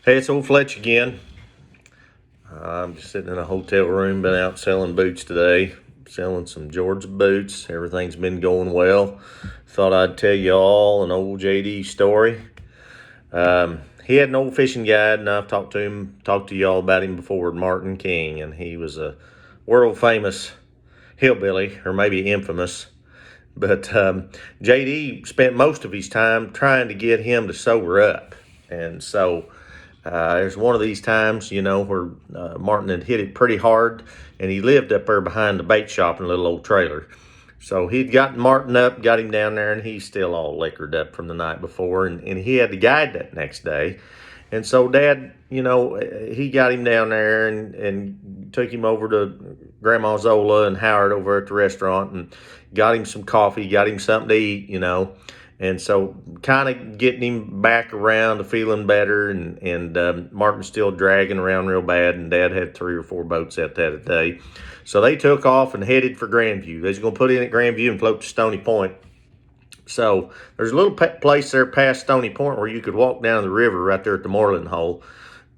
Hey, it's old Fletch again. I'm just sitting in a hotel room, been out selling boots today, selling some Georgia boots. Everything's been going well. Thought I'd tell you all an old JD story. He had an old fishing guide, and I've talked to y'all about him before, Martin King, and he was a world famous hillbilly, or maybe infamous. But JD spent most of his time trying to get him to sober up. And so there's one of these times, where Martin had hit it pretty hard, and he lived up there behind the bait shop in a little old trailer. So he'd gotten Martin up, got him down there, and he's still all liquored up from the night before. And he had the guide that next day. And so Dad, he got him down there and took him over to Grandma Zola and Howard over at the restaurant and got him some coffee, got him something to eat. And so kind of getting him back around to feeling better. And Martin's still dragging around real bad. And Dad had 3 or 4 boats out that a day. So they took off and headed for Grandview. They was going to put in at Grandview and float to Stony Point. So there's a little place there past Stony Point where you could walk down the river right there at the Moreland Hole.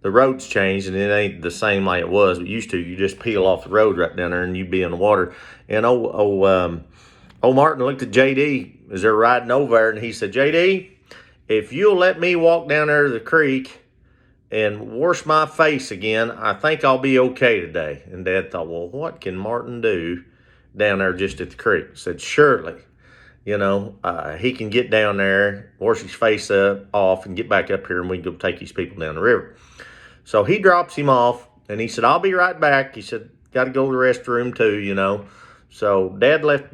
The road's changed and it ain't the same like it was. It used to. You just peel off the road right down there and you'd be in the water. And old Martin looked at JD as they're riding over there, and he said, JD, if you'll let me walk down there to the creek and wash my face again, I think I'll be okay today. And Dad thought, well, what can Martin do down there just at the creek? He said, surely. He can get down there, wash his face off, and get back up here, and we can go take these people down the river. So he drops him off, and he said, I'll be right back. He said, got to go to the restroom too. So Dad let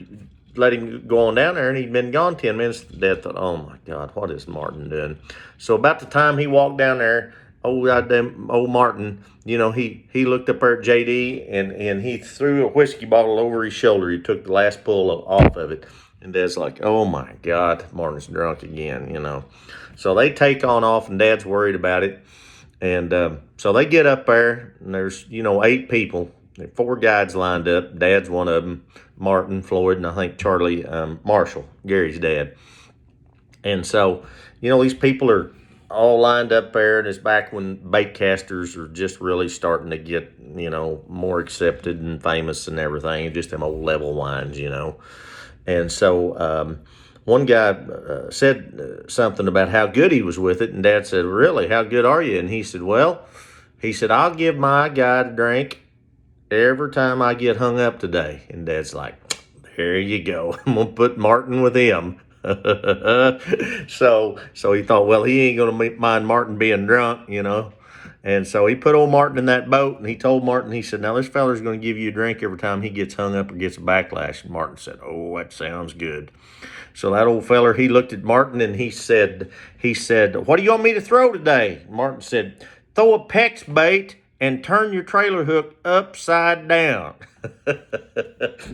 him go on down there, and he'd been gone 10 minutes. Dad thought, oh my God, what is Martin doing? So about the time he walked down there, old Martin, he looked up there at JD, and he threw a whiskey bottle over his shoulder. He took the last pull off of it. And Dad's like, oh my God, Martin's drunk again. So they take on off, and Dad's worried about it. And so they get up there, and there's, 8 people. 4 guides lined up. Dad's one of them, Martin, Floyd, and I think Charlie Marshall, Gary's dad. And so, these people are all lined up there, and it's back when bait casters are just really starting to get, more accepted and famous and everything, just them old level wines. And so one guy said something about how good he was with it, and Dad said, really, how good are you? And he said, I'll give my guy a drink every time I get hung up today. And Dad's like, there you go. I'm going to put Martin with him. So he thought, well, he ain't going to mind Martin being drunk, And so he put old Martin in that boat, and he told Martin, he said, now this feller's going to give you a drink every time he gets hung up or gets a backlash. And Martin said, oh, that sounds good. So that old feller, he looked at Martin, and he said, what do you want me to throw today? Martin said, throw a PEX bait and turn your trailer hook upside down.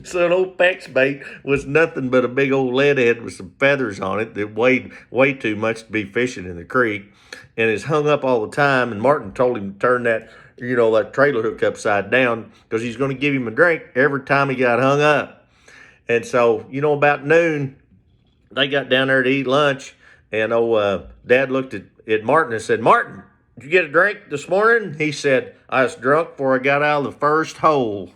So an old PEX bait was nothing but a big old lead head with some feathers on it that weighed way too much to be fishing in the creek, and is hung up all the time. And Martin told him to turn that trailer hook upside down because he's going to give him a drink every time he got hung up. And so, about noon, they got down there to eat lunch, and Dad looked at Martin and said, Martin, did you get a drink this morning? He said, I was drunk before I got out of the first hole.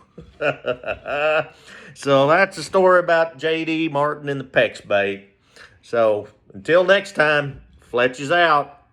So that's the story about JD, Martin, and the PEX bait. So until next time, Fletch is out.